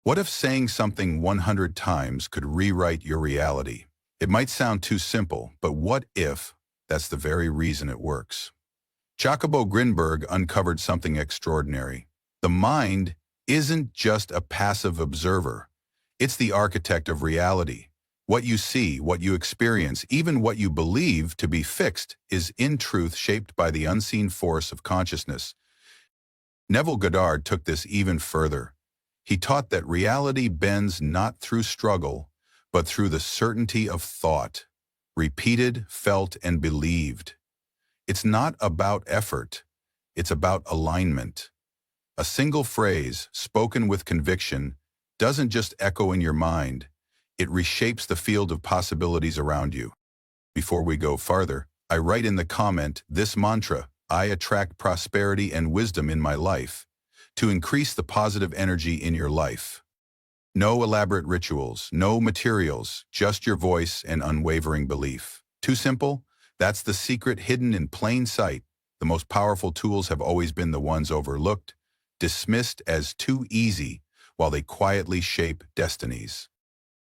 What if saying something 100 times could rewrite your reality? It might sound too simple, but what if that's the very reason it works? Jacobo Grinberg uncovered something extraordinary. The mind isn't just a passive observer. It's the architect of reality. What you see, what you experience, even what you believe to be fixed is in truth shaped by the unseen force of consciousness. Neville Goddard took this even further. He taught that reality bends not through struggle, but through the certainty of thought, repeated, felt, and believed. It's not about effort, it's about alignment. A single phrase, spoken with conviction, doesn't just echo in your mind, it reshapes the field of possibilities around you. Before we go farther, I write in the comment this mantra: I attract prosperity and wisdom in my life, to increase the positive energy in your life. No elaborate rituals, no materials, just your voice and unwavering belief. Too simple? That's the secret hidden in plain sight. The most powerful tools have always been the ones overlooked, dismissed as too easy, while they quietly shape destinies.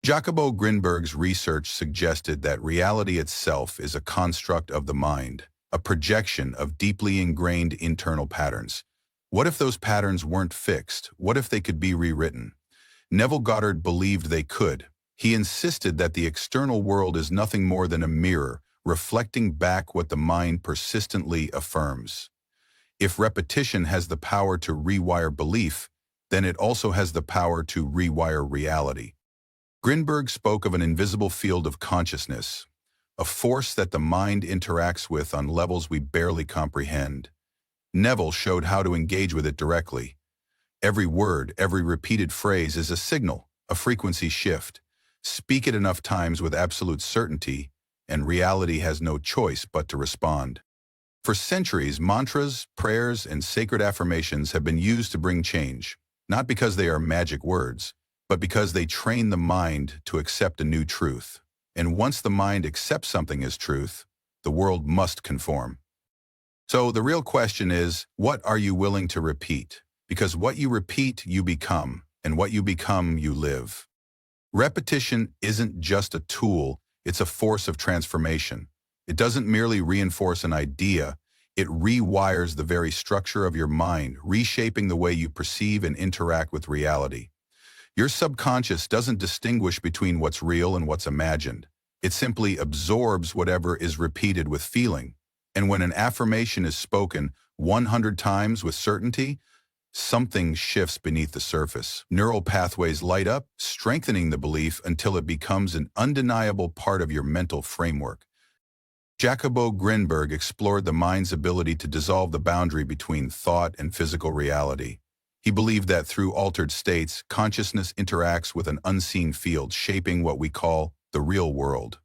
Jacobo Grinberg's research suggested that reality itself is a construct of the mind, a projection of deeply ingrained internal patterns. What if those patterns weren't fixed? What if they could be rewritten? Neville Goddard believed they could. He insisted that the external world is nothing more than a mirror, reflecting back what the mind persistently affirms. If repetition has the power to rewire belief, then it also has the power to rewire reality. Grinberg spoke of an invisible field of consciousness, a force that the mind interacts with on levels we barely comprehend. Neville showed how to engage with it directly. Every word, every repeated phrase is a signal, a frequency shift. Speak it enough times with absolute certainty, and reality has no choice but to respond. For centuries, mantras, prayers, and sacred affirmations have been used to bring change, not because they are magic words, but because they train the mind to accept a new truth. And once the mind accepts something as truth, the world must conform. So the real question is, what are you willing to repeat? Because what you repeat, you become, and what you become, you live. Repetition isn't just a tool, it's a force of transformation. It doesn't merely reinforce an idea, it rewires the very structure of your mind, reshaping the way you perceive and interact with reality. Your subconscious doesn't distinguish between what's real and what's imagined. It simply absorbs whatever is repeated with feeling. And when an affirmation is spoken 100 times with certainty, something shifts beneath the surface. Neural pathways light up, strengthening the belief until it becomes an undeniable part of your mental framework. Jacobo Grinberg explored the mind's ability to dissolve the boundary between thought and physical reality. He believed that through altered states, consciousness interacts with an unseen field, shaping what we call the real world.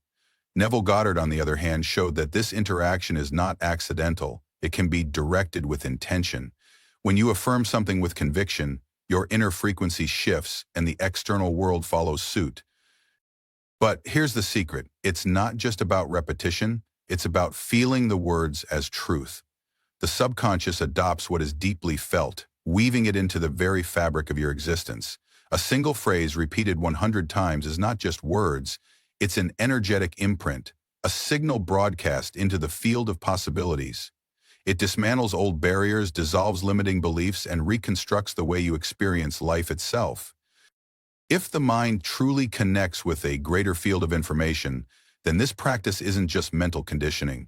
Neville Goddard, on the other hand, showed that this interaction is not accidental. It can be directed with intention. When you affirm something with conviction, your inner frequency shifts and the external world follows suit. But here's the secret. It's not just about repetition. It's about feeling the words as truth. The subconscious adopts what is deeply felt, weaving it into the very fabric of your existence. A single phrase repeated 100 times is not just words. It's an energetic imprint, a signal broadcast into the field of possibilities. It dismantles old barriers, dissolves limiting beliefs, and reconstructs the way you experience life itself. If the mind truly connects with a greater field of information, then this practice isn't just mental conditioning.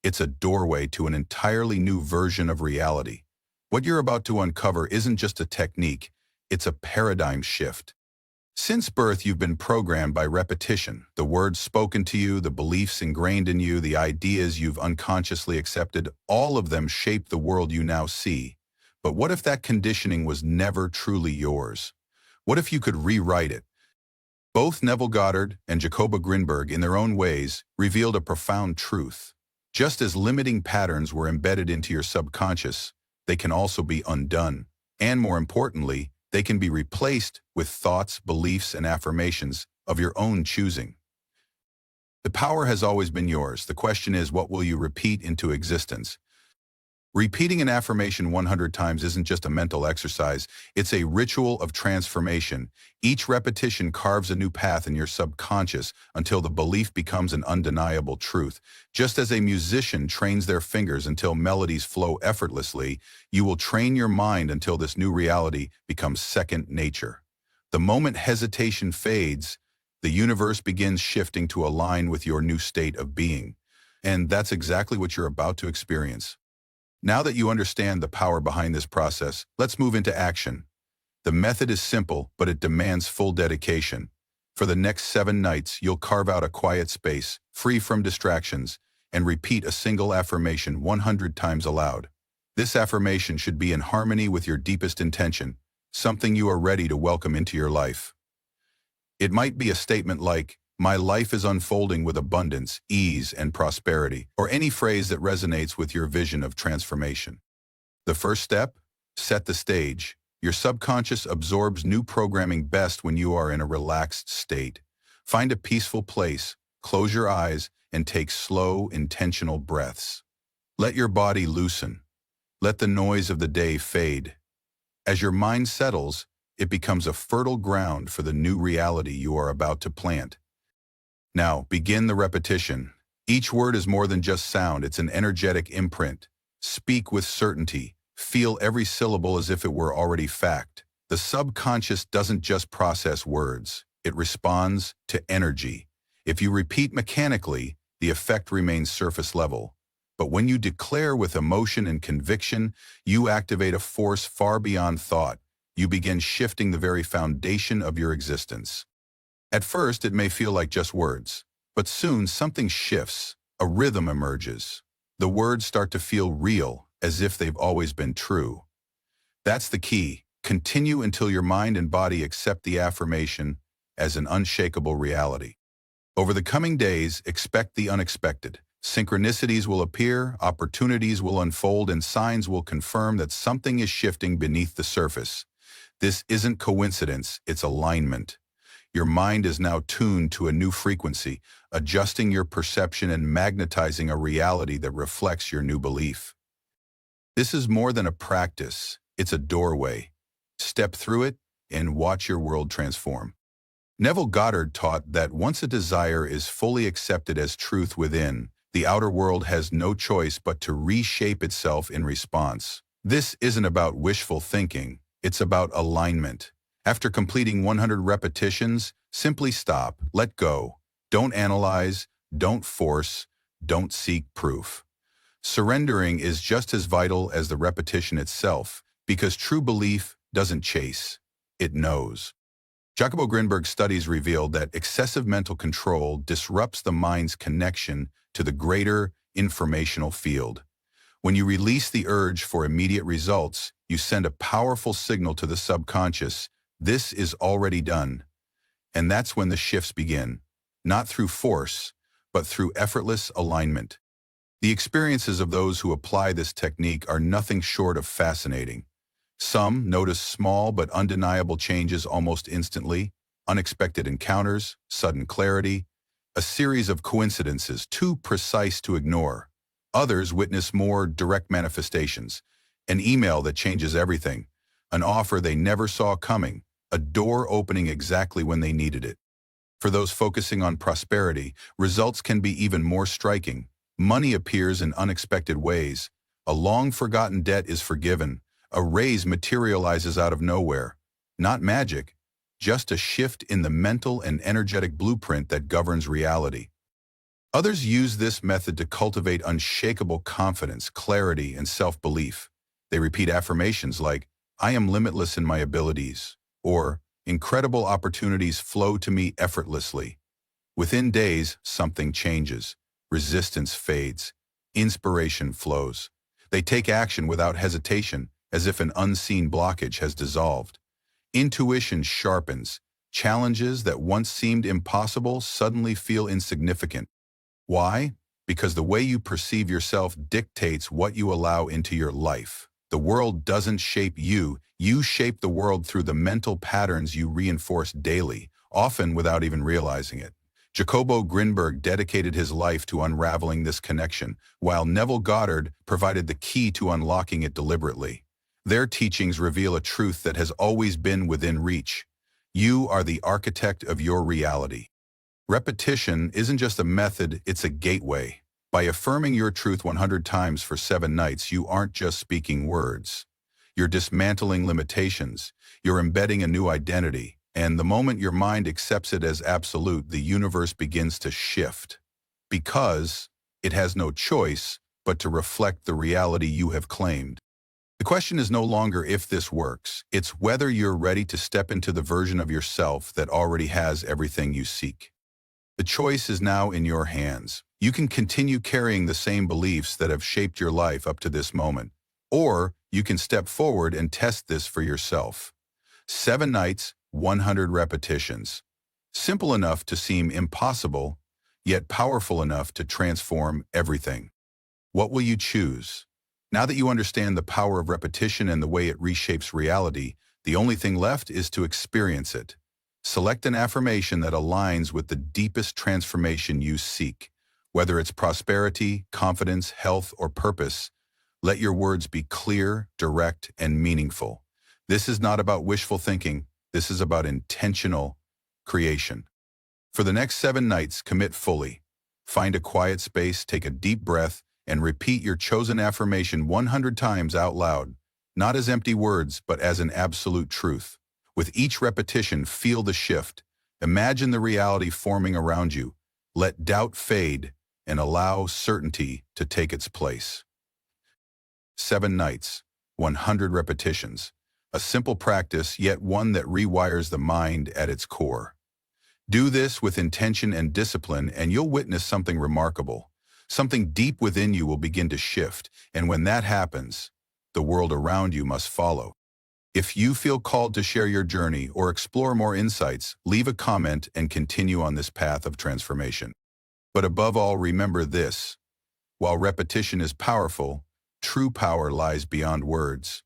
It's a doorway to an entirely new version of reality. What you're about to uncover isn't just a technique, it's a paradigm shift. Since birth, you've been programmed by repetition. The words spoken to you, the beliefs ingrained in you, the ideas you've unconsciously accepted, all of them shape the world you now see. But what if that conditioning was never truly yours? What if you could rewrite it? Both Neville Goddard and Jacobo Grinberg, in their own ways, revealed a profound truth. Just as limiting patterns were embedded into your subconscious, they can also be undone. And more importantly, they can be replaced with thoughts, beliefs, and affirmations of your own choosing. The power has always been yours. The question is, what will you repeat into existence? Repeating an affirmation 100 times isn't just a mental exercise, it's a ritual of transformation. Each repetition carves a new path in your subconscious until the belief becomes an undeniable truth. Just as a musician trains their fingers until melodies flow effortlessly, you will train your mind until this new reality becomes second nature. The moment hesitation fades, the universe begins shifting to align with your new state of being. And that's exactly what you're about to experience. Now that you understand the power behind this process, let's move into action. The method is simple, but it demands full dedication. For the next 7 nights, you'll carve out a quiet space, free from distractions, and repeat a single affirmation 100 times aloud. This affirmation should be in harmony with your deepest intention, something you are ready to welcome into your life. It might be a statement like, "My life is unfolding with abundance, ease, and prosperity," or any phrase that resonates with your vision of transformation. The first step? Set the stage. Your subconscious absorbs new programming best when you are in a relaxed state. Find a peaceful place, close your eyes, and take slow, intentional breaths. Let your body loosen. Let the noise of the day fade. As your mind settles, it becomes a fertile ground for the new reality you are about to plant. Now, begin the repetition. Each word is more than just sound, it's an energetic imprint. Speak with certainty. Feel every syllable as if it were already fact. The subconscious doesn't just process words, it responds to energy. If you repeat mechanically, the effect remains surface level. But when you declare with emotion and conviction, you activate a force far beyond thought. You begin shifting the very foundation of your existence. At first, it may feel like just words, but soon something shifts, a rhythm emerges. The words start to feel real, as if they've always been true. That's the key. Continue until your mind and body accept the affirmation as an unshakable reality. Over the coming days, expect the unexpected. Synchronicities will appear, opportunities will unfold, and signs will confirm that something is shifting beneath the surface. This isn't coincidence, it's alignment. Your mind is now tuned to a new frequency, adjusting your perception and magnetizing a reality that reflects your new belief. This is more than a practice, it's a doorway. Step through it and watch your world transform. Neville Goddard taught that once a desire is fully accepted as truth within, the outer world has no choice but to reshape itself in response. This isn't about wishful thinking, it's about alignment. After completing 100 repetitions, simply stop, let go. Don't analyze, don't force, don't seek proof. Surrendering is just as vital as the repetition itself, because true belief doesn't chase, it knows. Jacobo Grinberg's studies revealed that excessive mental control disrupts the mind's connection to the greater informational field. When you release the urge for immediate results, you send a powerful signal to the subconscious. This is already done. And that's when the shifts begin, not through force, but through effortless alignment. The experiences of those who apply this technique are nothing short of fascinating. Some notice small but undeniable changes almost instantly, unexpected encounters, sudden clarity, a series of coincidences too precise to ignore. Others witness more direct manifestations, an email that changes everything, an offer they never saw coming, a door opening exactly when they needed it. For those focusing on prosperity, results can be even more striking. Money appears in unexpected ways. A long-forgotten debt is forgiven. A raise materializes out of nowhere. Not magic, just a shift in the mental and energetic blueprint that governs reality. Others use this method to cultivate unshakable confidence, clarity, and self-belief. They repeat affirmations like, "I am limitless in my abilities," or "Incredible opportunities flow to me effortlessly." Within days, something changes. Resistance fades. Inspiration flows. They take action without hesitation, as if an unseen blockage has dissolved. Intuition sharpens. Challenges that once seemed impossible suddenly feel insignificant. Why? Because the way you perceive yourself dictates what you allow into your life. The world doesn't shape you, you shape the world through the mental patterns you reinforce daily, often without even realizing it. Jacobo Grinberg dedicated his life to unraveling this connection, while Neville Goddard provided the key to unlocking it deliberately. Their teachings reveal a truth that has always been within reach. You are the architect of your reality. Repetition isn't just a method, it's a gateway. By affirming your truth 100 times for 7 nights, you aren't just speaking words. You're dismantling limitations. You're embedding a new identity. And the moment your mind accepts it as absolute, the universe begins to shift. Because it has no choice but to reflect the reality you have claimed. The question is no longer if this works. It's whether you're ready to step into the version of yourself that already has everything you seek. The choice is now in your hands. You can continue carrying the same beliefs that have shaped your life up to this moment. Or you can step forward and test this for yourself. 7 nights, 100 repetitions. Simple enough to seem impossible, yet powerful enough to transform everything. What will you choose? Now that you understand the power of repetition and the way it reshapes reality, the only thing left is to experience it. Select an affirmation that aligns with the deepest transformation you seek. Whether it's prosperity, confidence, health, or purpose, let your words be clear, direct, and meaningful. This is not about wishful thinking. This is about intentional creation. For the next 7 nights, commit fully. Find a quiet space, take a deep breath, and repeat your chosen affirmation 100 times out loud, not as empty words, but as an absolute truth. With each repetition, feel the shift. Imagine the reality forming around you. Let doubt fade and allow certainty to take its place. 7 nights, 100 repetitions. A simple practice, yet one that rewires the mind at its core. Do this with intention and discipline, and you'll witness something remarkable. Something deep within you will begin to shift, and when that happens, the world around you must follow. If you feel called to share your journey or explore more insights, leave a comment and continue on this path of transformation. But above all, remember this: while repetition is powerful, true power lies beyond words.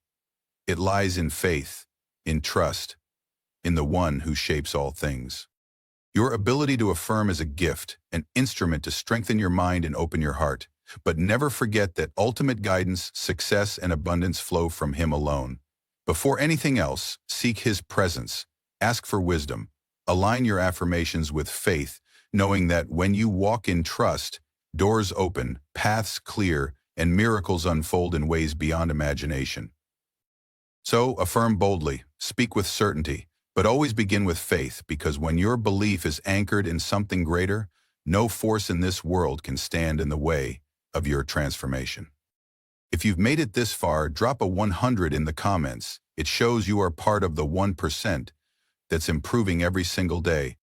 It lies in faith, in trust, in the one who shapes all things. Your ability to affirm is a gift, an instrument to strengthen your mind and open your heart. But never forget that ultimate guidance, success, and abundance flow from Him alone. Before anything else, seek His presence. Ask for wisdom. Align your affirmations with faith, knowing that when you walk in trust, doors open, paths clear, and miracles unfold in ways beyond imagination. So, affirm boldly, speak with certainty, but always begin with faith, because when your belief is anchored in something greater, no force in this world can stand in the way of your transformation. If you've made it this far, drop a 100 in the comments. It shows you are part of the 1% that's improving every single day.